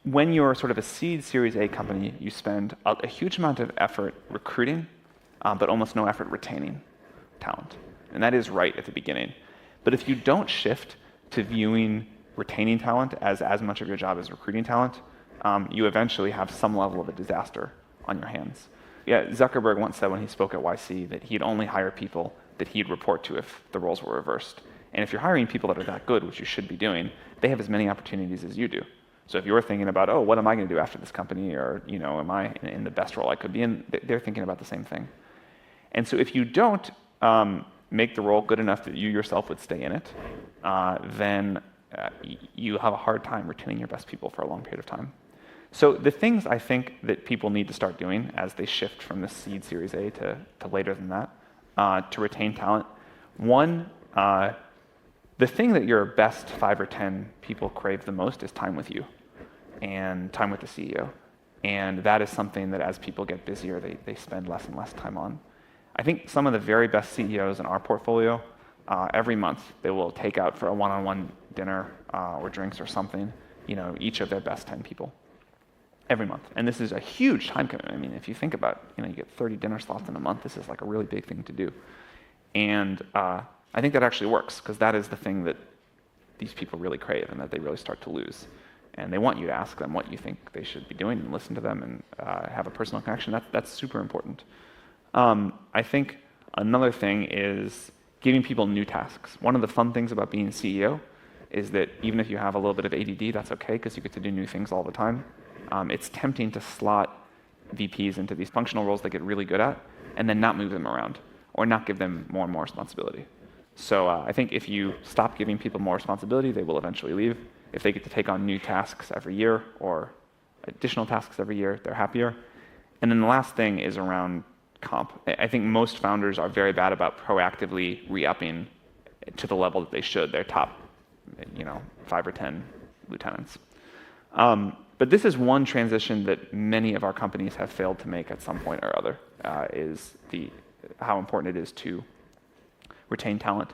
when you're sort of a seed Series A company, you spend a huge amount of effort recruiting, but almost no effort retaining talent. And that is right at the beginning. But if you don't shift to viewing retaining talent as much of your job as recruiting talent, you eventually have some level of a disaster on your hands. Yeah, Zuckerberg once said when he spoke at YC that he'd only hire people that he'd report to if the roles were reversed. And if you're hiring people that are that good, which you should be doing, they have as many opportunities as you do. So if you're thinking about, oh, what am I going to do after this company, or am I in the best role I could be in, they're thinking about the same thing. And so if you don't make the role good enough that you yourself would stay in it, then you have a hard time retaining your best people for a long period of time. So the things I think that people need to start doing as they shift from the seed Series A to later than that, to retain talent, one, the thing that your best 5 or 10 people crave the most is time with you and time with the CEO. And that is something that as people get busier, they spend less and less time on. I think some of the very best CEOs in our portfolio, every month, they will take out for a one-on-one dinner or drinks or something, each of their best 10 people. Every month. And this is a huge time commitment. I mean, if you think about, you get 30 dinner slots in a month, this is like a really big thing to do. And I think that actually works, because that is the thing that these people really crave and that they really start to lose. And they want you to ask them what you think they should be doing and listen to them and have a personal connection. That's super important. I think another thing is giving people new tasks. One of the fun things about being CEO is that even if you have a little bit of ADD, that's okay, because you get to do new things all the time. It's tempting to slot VPs into these functional roles they get really good at and then not move them around or not give them more and more responsibility. So I think if you stop giving people more responsibility, they will eventually leave. If they get to take on new tasks every year or additional tasks every year, they're happier. And then the last thing is around comp. I think most founders are very bad about proactively re-upping to the level that they should, their top 5 or 10 lieutenants. But this is one transition that many of our companies have failed to make at some point or other, is how important it is to retain talent.